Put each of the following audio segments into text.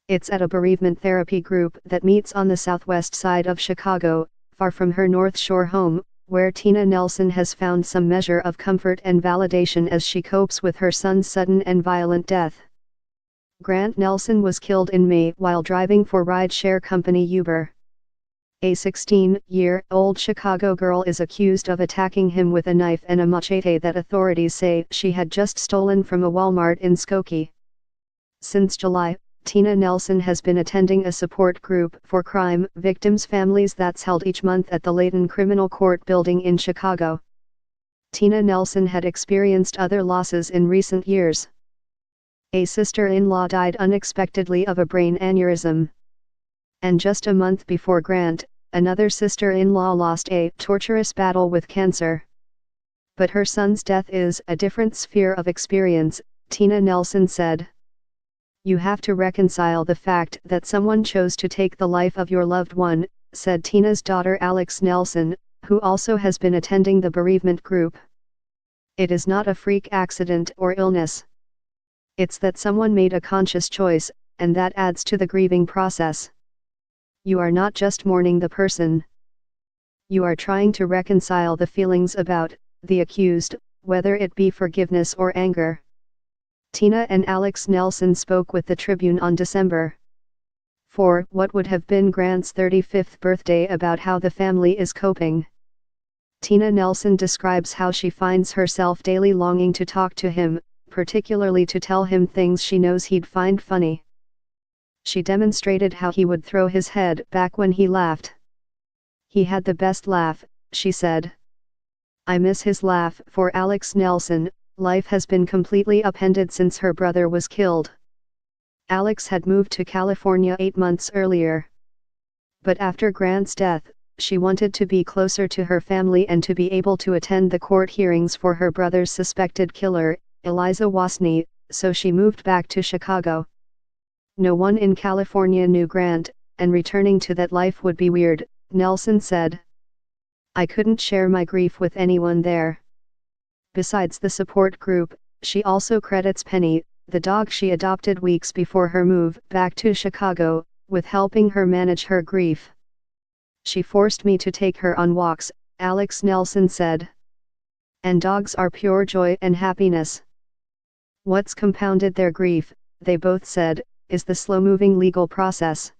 It's at a bereavement therapy group that meets on the southwest side of Chicago, far from her North Shore home, where Tina Nelson has found some measure of comfort and validation as she copes with her son's sudden and violent death. Grant Nelson was killed in May while driving for rideshare company Uber. A 16-year-old Chicago girl is accused of attacking him with a knife and a machete that authorities say she had just stolen from a Walmart in Skokie. Since July, Tina Nelson has been attending a support group for crime victims' families that's held each month at the Layton Criminal Court building in Chicago. Tina Nelson had experienced other losses in recent years. A sister-in-law died unexpectedly of a brain aneurysm. And just a month before Grant, another sister-in-law lost a torturous battle with cancer. But her son's death is a different sphere of experience, Tina Nelson said. You have to reconcile the fact that someone chose to take the life of your loved one, said Tina's daughter Alex Nelson, who also has been attending the bereavement group. It is not a freak accident or illness. It's that someone made a conscious choice, and that adds to the grieving process. You are not just mourning the person. You are trying to reconcile the feelings about the accused, whether it be forgiveness or anger. Tina and Alex Nelson spoke with the Tribune on December 4, what would have been Grant's 35th birthday, about how the family is coping. Tina Nelson describes how she finds herself daily longing to talk to him, particularly to tell him things she knows he'd find funny. She demonstrated how he would throw his head back when he laughed. He had the best laugh, she said. I miss his laugh. For Alex Nelson, life has been completely upended since her brother was killed. Alex had moved to California 8 months earlier. But after Grant's death, she wanted to be closer to her family and to be able to attend the court hearings for her brother's suspected killer, Eliza Wasney, so she moved back to Chicago. No one in California knew Grant, and returning to that life would be weird, Nelson said. I couldn't share my grief with anyone there. Besides the support group, she also credits Penny, the dog she adopted weeks before her move back to Chicago, with helping her manage her grief. She forced me to take her on walks, Alex Nelson said. And dogs are pure joy and happiness. What's compounded their grief, they both said, is the slow-moving legal process.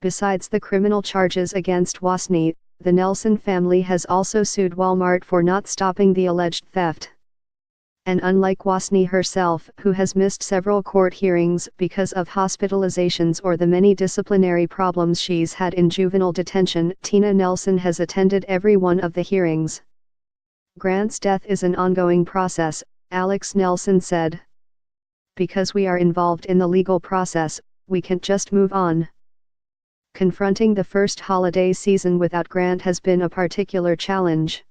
Besides the criminal charges against Wasney, the Nelson family has also sued Walmart for not stopping the alleged theft. And unlike Wasney herself, who has missed several court hearings because of hospitalizations or the many disciplinary problems she's had in juvenile detention, Tina Nelson has attended every one of the hearings. Grant's death is an ongoing process, Alex Nelson said. Because we are involved in the legal process, we can't just move on. Confronting the first holiday season without Grant has been a particular challenge.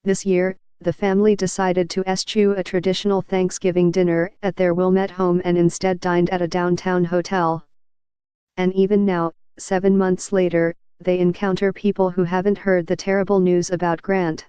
This year, the family decided to eschew a traditional Thanksgiving dinner at their Wilmette home and instead dined at a downtown hotel. And even now, 7 months later, they encounter people who haven't heard the terrible news about Grant.